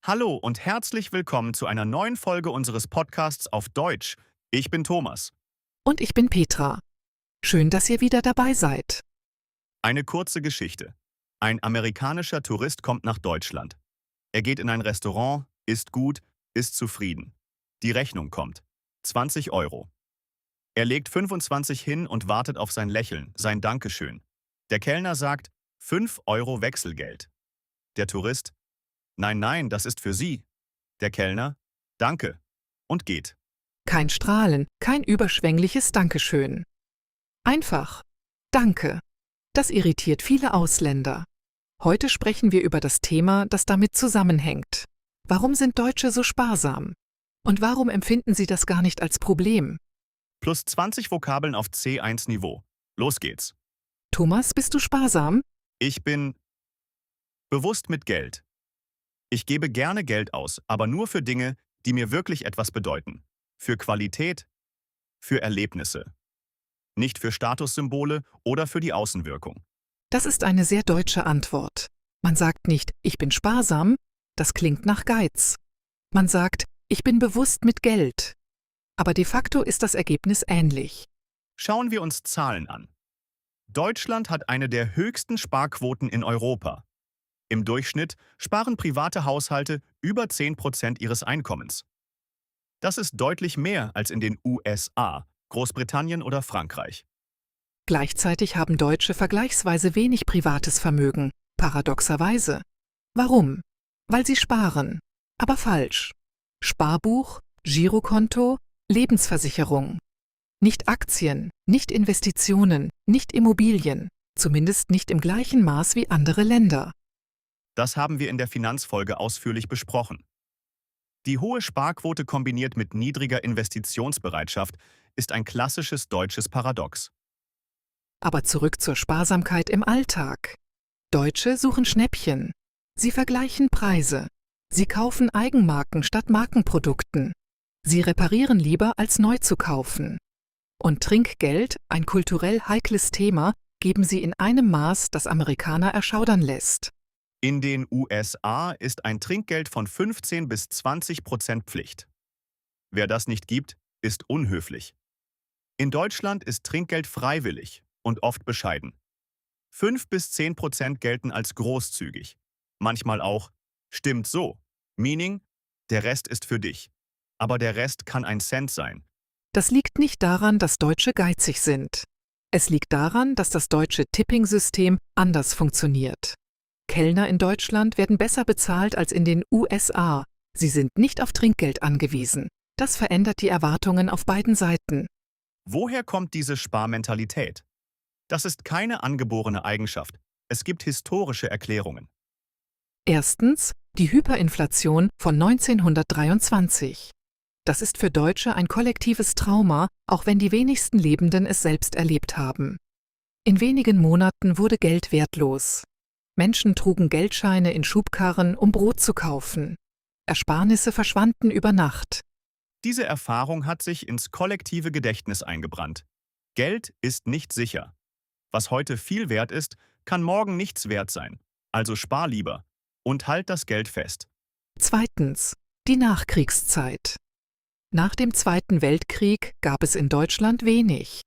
Hallo und herzlich willkommen zu einer neuen Folge unseres Podcasts auf Deutsch. Ich bin Thomas. Und ich bin Petra. Schön, dass ihr wieder dabei seid. Eine kurze Geschichte. Ein amerikanischer Tourist kommt nach Deutschland. Er geht in ein Restaurant, isst gut, ist zufrieden. Die Rechnung kommt. 20 Euro. Er legt 25 hin und wartet auf sein Lächeln, sein Dankeschön. Der Kellner sagt, 5 Euro Wechselgeld. Der Tourist, nein, nein, das ist für Sie. Der Kellner, danke, und geht. Kein Strahlen, kein überschwängliches Dankeschön. Einfach Danke. Das irritiert viele Ausländer. Heute sprechen wir über das Thema, das damit zusammenhängt. Warum sind Deutsche so sparsam? Und warum empfinden sie das gar nicht als Problem? Plus 20 Vokabeln auf C1-Niveau. Los geht's. Thomas, bist du sparsam? Ich bin bewusst mit Geld. Ich gebe gerne Geld aus, aber nur für Dinge, die mir wirklich etwas bedeuten. Für Qualität, für Erlebnisse. Nicht für Statussymbole oder für die Außenwirkung. Das ist eine sehr deutsche Antwort. Man sagt nicht, ich bin sparsam, das klingt nach Geiz. Man sagt, ich bin bewusst mit Geld. Aber de facto ist das Ergebnis ähnlich. Schauen wir uns Zahlen an. Deutschland hat eine der höchsten Sparquoten in Europa. Im Durchschnitt sparen private Haushalte über 10% ihres Einkommens. Das ist deutlich mehr als in den USA, Großbritannien oder Frankreich. Gleichzeitig haben Deutsche vergleichsweise wenig privates Vermögen, paradoxerweise. Warum? Weil sie sparen. Aber falsch. Sparbuch, Girokonto, Lebensversicherung. Nicht Aktien, nicht Investitionen, nicht Immobilien, zumindest nicht im gleichen Maß wie andere Länder. Das haben wir in der Finanzfolge ausführlich besprochen. Die hohe Sparquote kombiniert mit niedriger Investitionsbereitschaft ist ein klassisches deutsches Paradox. Aber zurück zur Sparsamkeit im Alltag. Deutsche suchen Schnäppchen. Sie vergleichen Preise. Sie kaufen Eigenmarken statt Markenprodukten. Sie reparieren lieber, als neu zu kaufen. Und Trinkgeld, ein kulturell heikles Thema, geben sie in einem Maß, das Amerikaner erschaudern lässt. In den USA ist ein Trinkgeld von 15 bis 20% Pflicht. Wer das nicht gibt, ist unhöflich. In Deutschland ist Trinkgeld freiwillig und oft bescheiden. 5 bis 10% gelten als großzügig. Manchmal auch, stimmt so, meaning, der Rest ist für dich. Aber der Rest kann ein Cent sein. Das liegt nicht daran, dass Deutsche geizig sind. Es liegt daran, dass das deutsche Tipping-System anders funktioniert. Kellner in Deutschland werden besser bezahlt als in den USA. Sie sind nicht auf Trinkgeld angewiesen. Das verändert die Erwartungen auf beiden Seiten. Woher kommt diese Sparmentalität? Das ist keine angeborene Eigenschaft. Es gibt historische Erklärungen. Erstens, die Hyperinflation von 1923. Das ist für Deutsche ein kollektives Trauma, auch wenn die wenigsten Lebenden es selbst erlebt haben. In wenigen Monaten wurde Geld wertlos. Menschen trugen Geldscheine in Schubkarren, um Brot zu kaufen. Ersparnisse verschwanden über Nacht. Diese Erfahrung hat sich ins kollektive Gedächtnis eingebrannt. Geld ist nicht sicher. Was heute viel wert ist, kann morgen nichts wert sein. Also spar lieber und halt das Geld fest. Zweitens, die Nachkriegszeit. Nach dem Zweiten Weltkrieg gab es in Deutschland wenig.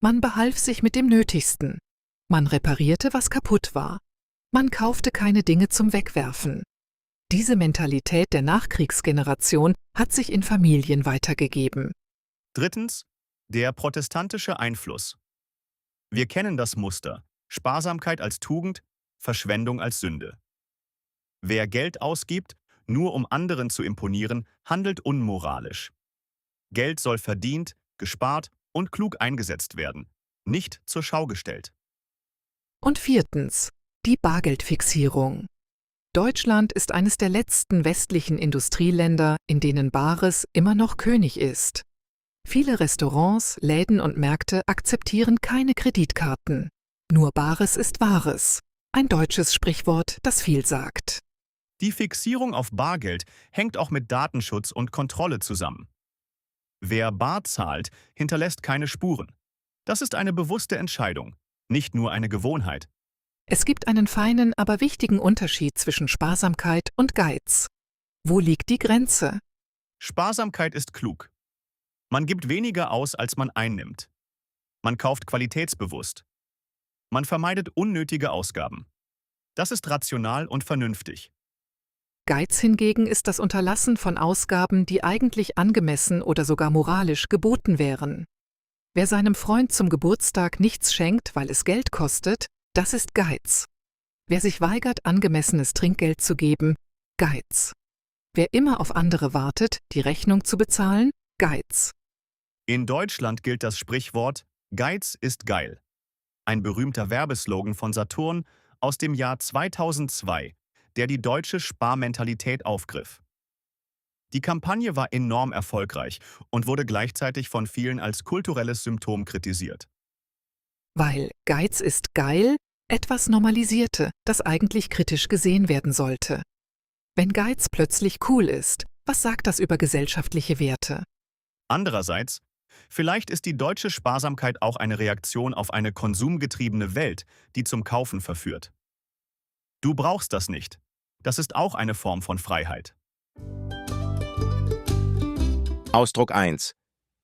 Man behalf sich mit dem Nötigsten. Man reparierte, was kaputt war. Man kaufte keine Dinge zum Wegwerfen. Diese Mentalität der Nachkriegsgeneration hat sich in Familien weitergegeben. Drittens, der protestantische Einfluss. Wir kennen das Muster: Sparsamkeit als Tugend, Verschwendung als Sünde. Wer Geld ausgibt, nur um anderen zu imponieren, handelt unmoralisch. Geld soll verdient, gespart und klug eingesetzt werden, nicht zur Schau gestellt. Und viertens, die Bargeldfixierung. Deutschland ist eines der letzten westlichen Industrieländer, in denen Bares immer noch König ist. Viele Restaurants, Läden und Märkte akzeptieren keine Kreditkarten. Nur Bares ist Wahres. Ein deutsches Sprichwort, das viel sagt. Die Fixierung auf Bargeld hängt auch mit Datenschutz und Kontrolle zusammen. Wer bar zahlt, hinterlässt keine Spuren. Das ist eine bewusste Entscheidung, nicht nur eine Gewohnheit. Es gibt einen feinen, aber wichtigen Unterschied zwischen Sparsamkeit und Geiz. Wo liegt die Grenze? Sparsamkeit ist klug. Man gibt weniger aus, als man einnimmt. Man kauft qualitätsbewusst. Man vermeidet unnötige Ausgaben. Das ist rational und vernünftig. Geiz hingegen ist das Unterlassen von Ausgaben, die eigentlich angemessen oder sogar moralisch geboten wären. Wer seinem Freund zum Geburtstag nichts schenkt, weil es Geld kostet, das ist Geiz. Wer sich weigert, angemessenes Trinkgeld zu geben, Geiz. Wer immer auf andere wartet, die Rechnung zu bezahlen, Geiz. In Deutschland gilt das Sprichwort Geiz ist geil. Ein berühmter Werbeslogan von Saturn aus dem Jahr 2002, der die deutsche Sparmentalität aufgriff. Die Kampagne war enorm erfolgreich und wurde gleichzeitig von vielen als kulturelles Symptom kritisiert. Weil Geiz ist geil etwas normalisierte, das eigentlich kritisch gesehen werden sollte. Wenn Geiz plötzlich cool ist, was sagt das über gesellschaftliche Werte? Andererseits, vielleicht ist die deutsche Sparsamkeit auch eine Reaktion auf eine konsumgetriebene Welt, die zum Kaufen verführt. Du brauchst das nicht. Das ist auch eine Form von Freiheit. Ausdruck 1.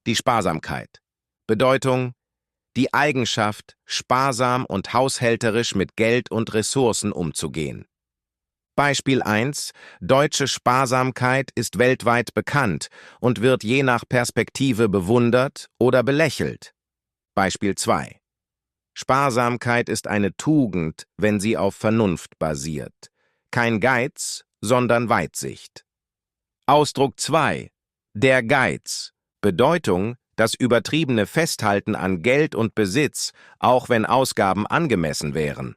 Die Sparsamkeit. Bedeutung: die Eigenschaft, sparsam und haushälterisch mit Geld und Ressourcen umzugehen. Beispiel 1. Deutsche Sparsamkeit ist weltweit bekannt und wird je nach Perspektive bewundert oder belächelt. Beispiel 2. Sparsamkeit ist eine Tugend, wenn sie auf Vernunft basiert. Kein Geiz, sondern Weitsicht. Ausdruck 2. Der Geiz. Bedeutung: das übertriebene Festhalten an Geld und Besitz, auch wenn Ausgaben angemessen wären.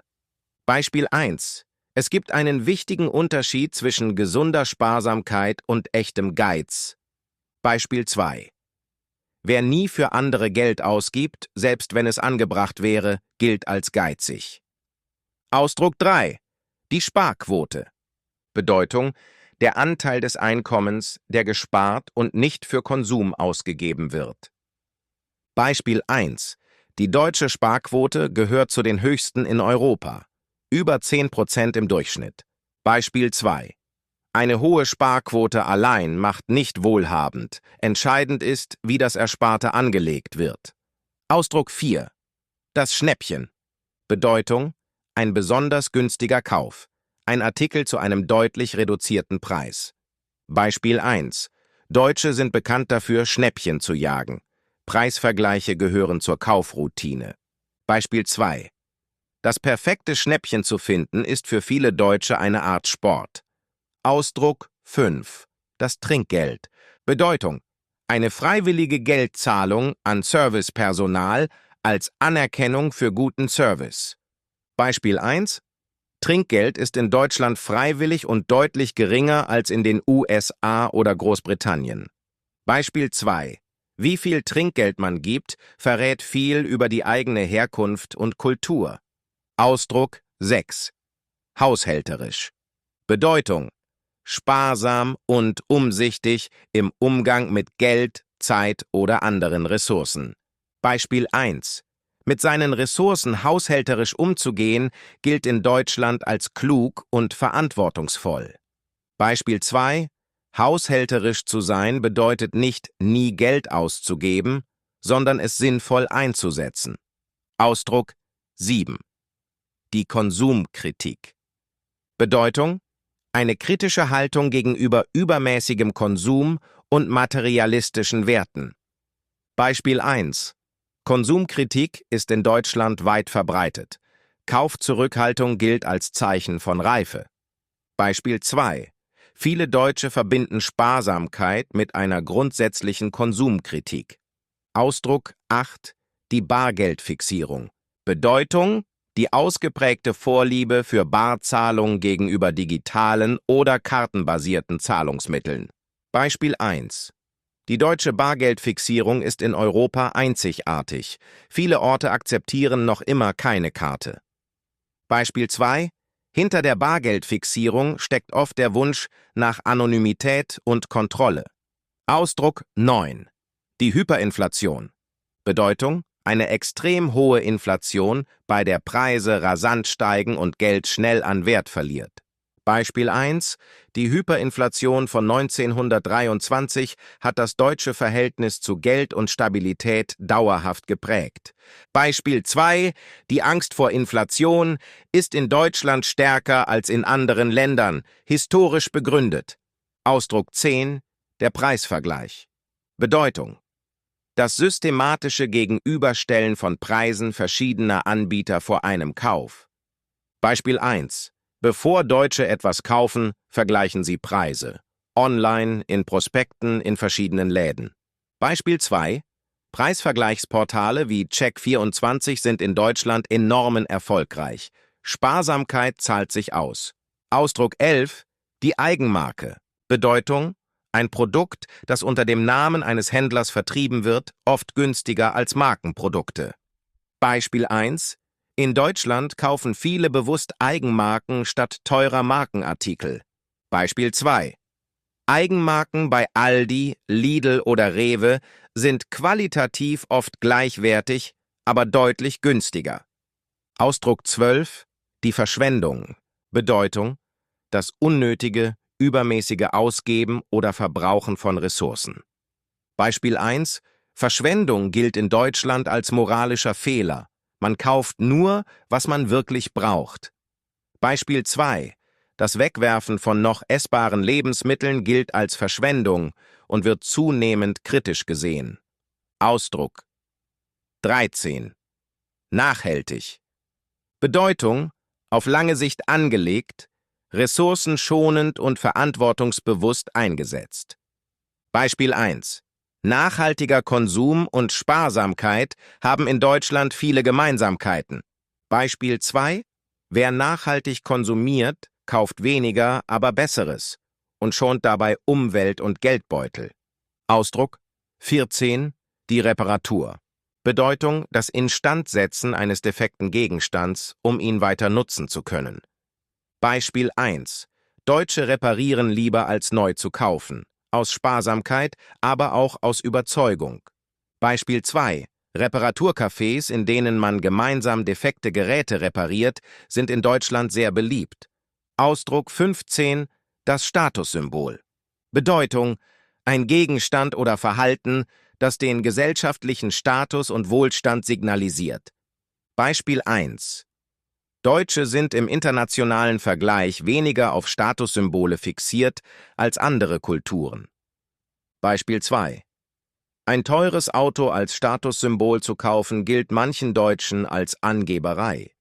Beispiel 1. Es gibt einen wichtigen Unterschied zwischen gesunder Sparsamkeit und echtem Geiz. Beispiel 2. Wer nie für andere Geld ausgibt, selbst wenn es angebracht wäre, gilt als geizig. Ausdruck 3. Die Sparquote. Bedeutung: der Anteil des Einkommens, der gespart und nicht für Konsum ausgegeben wird. Beispiel 1. Die deutsche Sparquote gehört zu den höchsten in Europa. Über 10% im Durchschnitt. Beispiel 2. Eine hohe Sparquote allein macht nicht wohlhabend. Entscheidend ist, wie das Ersparte angelegt wird. Ausdruck 4. Das Schnäppchen. Bedeutung: ein besonders günstiger Kauf. Ein Artikel zu einem deutlich reduzierten Preis. Beispiel 1. Deutsche sind bekannt dafür, Schnäppchen zu jagen. Preisvergleiche gehören zur Kaufroutine. Beispiel 2. Das perfekte Schnäppchen zu finden, ist für viele Deutsche eine Art Sport. Ausdruck 5. Das Trinkgeld. Bedeutung: eine freiwillige Geldzahlung an Servicepersonal als Anerkennung für guten Service. Beispiel 1. Trinkgeld ist in Deutschland freiwillig und deutlich geringer als in den USA oder Großbritannien. Beispiel 2. Wie viel Trinkgeld man gibt, verrät viel über die eigene Herkunft und Kultur. Ausdruck 6. Haushälterisch. Bedeutung: sparsam und umsichtig im Umgang mit Geld, Zeit oder anderen Ressourcen. Beispiel 1. Mit seinen Ressourcen haushälterisch umzugehen, gilt in Deutschland als klug und verantwortungsvoll. Beispiel 2. Haushälterisch zu sein bedeutet nicht, nie Geld auszugeben, sondern es sinnvoll einzusetzen. Ausdruck 7. Die Konsumkritik. Bedeutung: eine kritische Haltung gegenüber übermäßigem Konsum und materialistischen Werten. Beispiel 1. Konsumkritik ist in Deutschland weit verbreitet. Kaufzurückhaltung gilt als Zeichen von Reife. Beispiel 2. Viele Deutsche verbinden Sparsamkeit mit einer grundsätzlichen Konsumkritik. Ausdruck 8. Die Bargeldfixierung. Bedeutung: die ausgeprägte Vorliebe für Barzahlung gegenüber digitalen oder kartenbasierten Zahlungsmitteln. Beispiel 1. Die deutsche Bargeldfixierung ist in Europa einzigartig. Viele Orte akzeptieren noch immer keine Karte. Beispiel 2. Hinter der Bargeldfixierung steckt oft der Wunsch nach Anonymität und Kontrolle. Ausdruck 9. Die Hyperinflation. Bedeutung: eine extrem hohe Inflation, bei der Preise rasant steigen und Geld schnell an Wert verliert. Beispiel 1: Die Hyperinflation von 1923 hat das deutsche Verhältnis zu Geld und Stabilität dauerhaft geprägt. Beispiel 2: Die Angst vor Inflation ist in Deutschland stärker als in anderen Ländern, historisch begründet. Ausdruck 10: Der Preisvergleich. Bedeutung: Das systematische Gegenüberstellen von Preisen verschiedener Anbieter vor einem Kauf. Beispiel 1: Bevor Deutsche etwas kaufen, vergleichen sie Preise. Online, in Prospekten, in verschiedenen Läden. Beispiel 2: Preisvergleichsportale wie Check24 sind in Deutschland enorm erfolgreich. Sparsamkeit zahlt sich aus. Ausdruck 11: Die Eigenmarke. Bedeutung: Ein Produkt, das unter dem Namen eines Händlers vertrieben wird, oft günstiger als Markenprodukte. Beispiel 1: In Deutschland kaufen viele bewusst Eigenmarken statt teurer Markenartikel. Beispiel 2: Eigenmarken bei Aldi, Lidl oder Rewe sind qualitativ oft gleichwertig, aber deutlich günstiger. Ausdruck 12: Die Verschwendung. Bedeutung: Das unnötige, übermäßige Ausgeben oder Verbrauchen von Ressourcen. Beispiel 1: Verschwendung gilt in Deutschland als moralischer Fehler. Man kauft nur, was man wirklich braucht. Beispiel 2: Das Wegwerfen von noch essbaren Lebensmitteln gilt als Verschwendung und wird zunehmend kritisch gesehen. Ausdruck 13: Nachhaltig. Bedeutung: Auf lange Sicht angelegt, ressourcenschonend und verantwortungsbewusst eingesetzt. Beispiel 1: Nachhaltiger Konsum und Sparsamkeit haben in Deutschland viele Gemeinsamkeiten. Beispiel 2: Wer nachhaltig konsumiert, kauft weniger, aber Besseres und schont dabei Umwelt und Geldbeutel. Ausdruck 14: Die Reparatur. Bedeutung: Das Instandsetzen eines defekten Gegenstands, um ihn weiter nutzen zu können. Beispiel 1: Deutsche reparieren lieber als neu zu kaufen. Aus Sparsamkeit, aber auch aus Überzeugung. Beispiel 2: Reparaturcafés, in denen man gemeinsam defekte Geräte repariert, sind in Deutschland sehr beliebt. Ausdruck 15: Das Statussymbol. Bedeutung: Ein Gegenstand oder Verhalten, das den gesellschaftlichen Status und Wohlstand signalisiert. Beispiel 1: Deutsche sind im internationalen Vergleich weniger auf Statussymbole fixiert als andere Kulturen. Beispiel 2: Ein teures Auto als Statussymbol zu kaufen, gilt manchen Deutschen als Angeberei.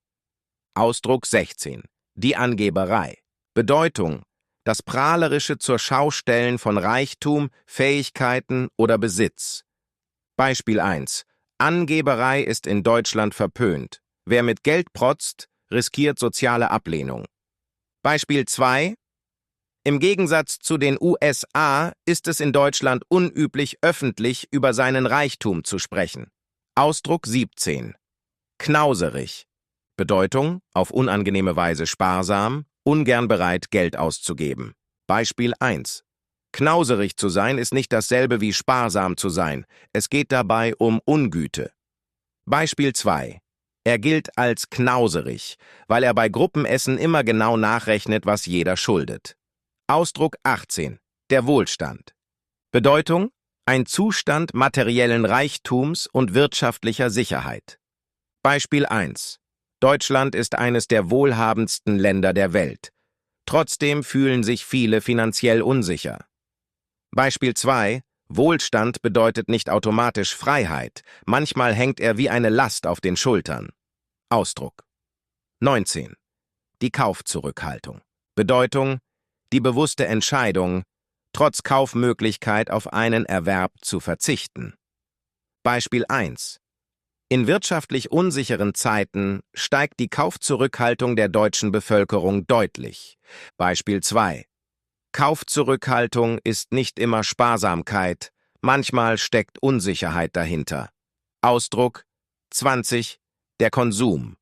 Ausdruck 16: Die Angeberei. Bedeutung: Das prahlerische Zur-Schau-Stellen von Reichtum, Fähigkeiten oder Besitz. Beispiel 1: Angeberei ist in Deutschland verpönt. Wer mit Geld protzt, riskiert soziale Ablehnung. Beispiel 2: Im Gegensatz zu den USA ist es in Deutschland unüblich, öffentlich über seinen Reichtum zu sprechen. Ausdruck 17: Knauserig. Bedeutung: Auf unangenehme Weise sparsam, ungern bereit, Geld auszugeben. Beispiel 1: Knauserig zu sein ist nicht dasselbe wie sparsam zu sein. Es geht dabei um Ungüte. Beispiel 2: Er gilt als knauserig, weil er bei Gruppenessen immer genau nachrechnet, was jeder schuldet. Ausdruck 18: Der Wohlstand. Bedeutung: Ein Zustand materiellen Reichtums und wirtschaftlicher Sicherheit. Beispiel 1: Deutschland ist eines der wohlhabendsten Länder der Welt. Trotzdem fühlen sich viele finanziell unsicher. Beispiel 2: Wohlstand bedeutet nicht automatisch Freiheit. Manchmal hängt er wie eine Last auf den Schultern. Ausdruck 19: Die Kaufzurückhaltung. Bedeutung: Die bewusste Entscheidung, trotz Kaufmöglichkeit auf einen Erwerb zu verzichten. Beispiel 1: In wirtschaftlich unsicheren Zeiten steigt die Kaufzurückhaltung der deutschen Bevölkerung deutlich. Beispiel 2: Kaufzurückhaltung ist nicht immer Sparsamkeit, manchmal steckt Unsicherheit dahinter. Ausdruck 20: Der Konsum.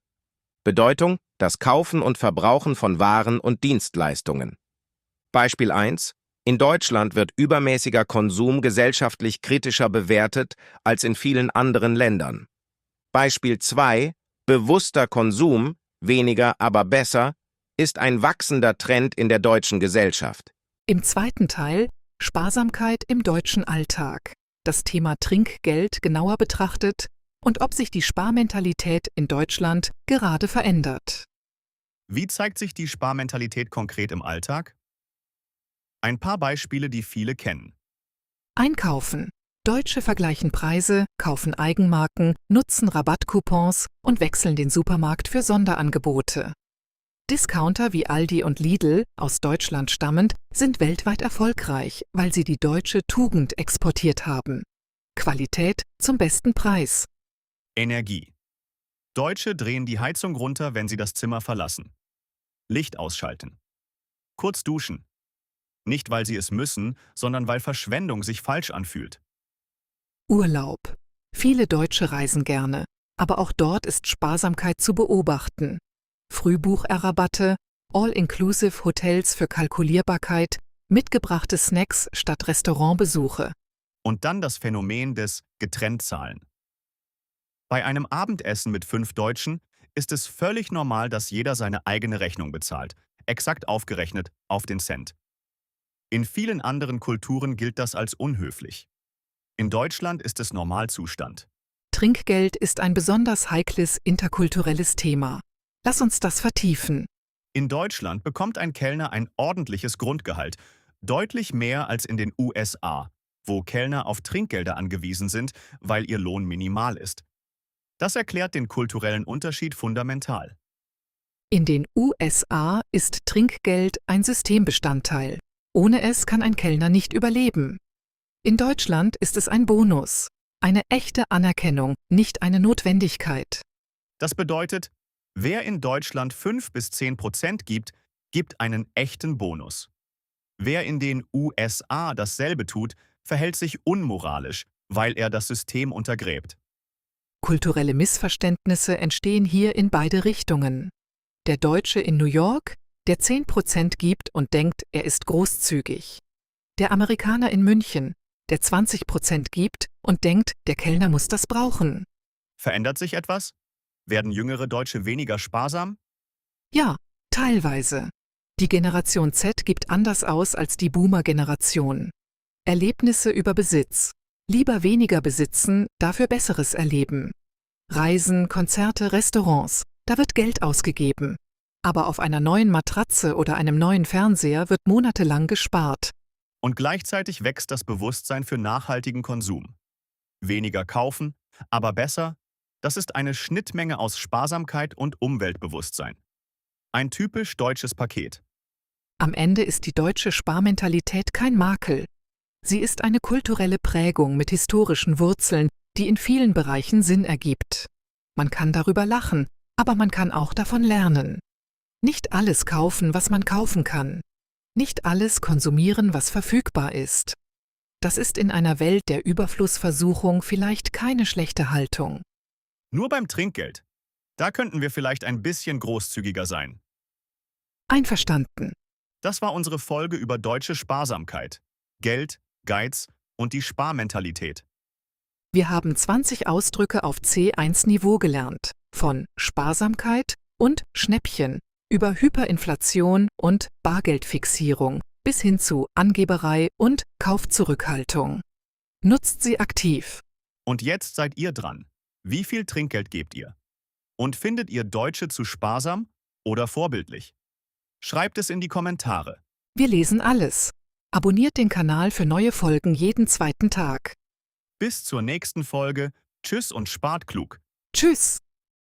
Bedeutung: Das Kaufen und Verbrauchen von Waren und Dienstleistungen. Beispiel 1: In Deutschland wird übermäßiger Konsum gesellschaftlich kritischer bewertet als in vielen anderen Ländern. Beispiel 2: Bewusster Konsum, weniger aber besser, ist ein wachsender Trend in der deutschen Gesellschaft. Im zweiten Teil Sparsamkeit im deutschen Alltag. Das Thema Trinkgeld genauer betrachtet und ob sich die Sparmentalität in Deutschland gerade verändert. Wie zeigt sich die Sparmentalität konkret im Alltag? Ein paar Beispiele, die viele kennen. Einkaufen. Deutsche vergleichen Preise, kaufen Eigenmarken, nutzen Rabattcoupons und wechseln den Supermarkt für Sonderangebote. Discounter wie Aldi und Lidl, aus Deutschland stammend, sind weltweit erfolgreich, weil sie die deutsche Tugend exportiert haben. Qualität zum besten Preis. Energie. Deutsche drehen die Heizung runter, wenn sie das Zimmer verlassen. Licht ausschalten. Kurz duschen. Nicht, weil sie es müssen, sondern weil Verschwendung sich falsch anfühlt. Urlaub. Viele Deutsche reisen gerne, aber auch dort ist Sparsamkeit zu beobachten. Frühbucherrabatte, All-Inclusive Hotels für Kalkulierbarkeit, mitgebrachte Snacks statt Restaurantbesuche. Und dann das Phänomen des Getrenntzahlen. Bei einem Abendessen mit 5 Deutschen ist es völlig normal, dass jeder seine eigene Rechnung bezahlt, exakt aufgerechnet auf den Cent. In vielen anderen Kulturen gilt das als unhöflich. In Deutschland ist es Normalzustand. Trinkgeld ist ein besonders heikles interkulturelles Thema. Lass uns das vertiefen. In Deutschland bekommt ein Kellner ein ordentliches Grundgehalt, deutlich mehr als in den USA, wo Kellner auf Trinkgelder angewiesen sind, weil ihr Lohn minimal ist. Das erklärt den kulturellen Unterschied fundamental. In den USA ist Trinkgeld ein Systembestandteil. Ohne es kann ein Kellner nicht überleben. In Deutschland ist es ein Bonus, eine echte Anerkennung, nicht eine Notwendigkeit. Das bedeutet, wer in Deutschland 5 bis 10% gibt, gibt einen echten Bonus. Wer in den USA dasselbe tut, verhält sich unmoralisch, weil er das System untergräbt. Kulturelle Missverständnisse entstehen hier in beide Richtungen. Der Deutsche in New York, der 10% gibt und denkt, er ist großzügig. Der Amerikaner in München, der 20% gibt und denkt, der Kellner muss das brauchen. Verändert sich etwas? Werden jüngere Deutsche weniger sparsam? Ja, teilweise. Die Generation Z gibt anders aus als die Boomer-Generation. Erlebnisse über Besitz. Lieber weniger besitzen, dafür Besseres erleben. Reisen, Konzerte, Restaurants. Da wird Geld ausgegeben. Aber auf einer neuen Matratze oder einem neuen Fernseher wird monatelang gespart. Und gleichzeitig wächst das Bewusstsein für nachhaltigen Konsum. Weniger kaufen, aber besser, das ist eine Schnittmenge aus Sparsamkeit und Umweltbewusstsein. Ein typisch deutsches Paket. Am Ende ist die deutsche Sparmentalität kein Makel. Sie ist eine kulturelle Prägung mit historischen Wurzeln, die in vielen Bereichen Sinn ergibt. Man kann darüber lachen, aber man kann auch davon lernen. Nicht alles kaufen, was man kaufen kann. Nicht alles konsumieren, was verfügbar ist. Das ist in einer Welt der Überflussversuchung vielleicht keine schlechte Haltung. Nur beim Trinkgeld. Da könnten wir vielleicht ein bisschen großzügiger sein. Einverstanden. Das war unsere Folge über deutsche Sparsamkeit, Geld, Geiz und die Sparmentalität. Wir haben 20 Ausdrücke auf C1-Niveau gelernt, von Sparsamkeit und Schnäppchen über Hyperinflation und Bargeldfixierung bis hin zu Angeberei und Kaufzurückhaltung. Nutzt sie aktiv. Und jetzt seid ihr dran. Wie viel Trinkgeld gebt ihr? Und findet ihr Deutsche zu sparsam oder vorbildlich? Schreibt es in die Kommentare. Wir lesen alles. Abonniert den Kanal für neue Folgen jeden zweiten Tag. Bis zur nächsten Folge. Tschüss und spart klug. Tschüss!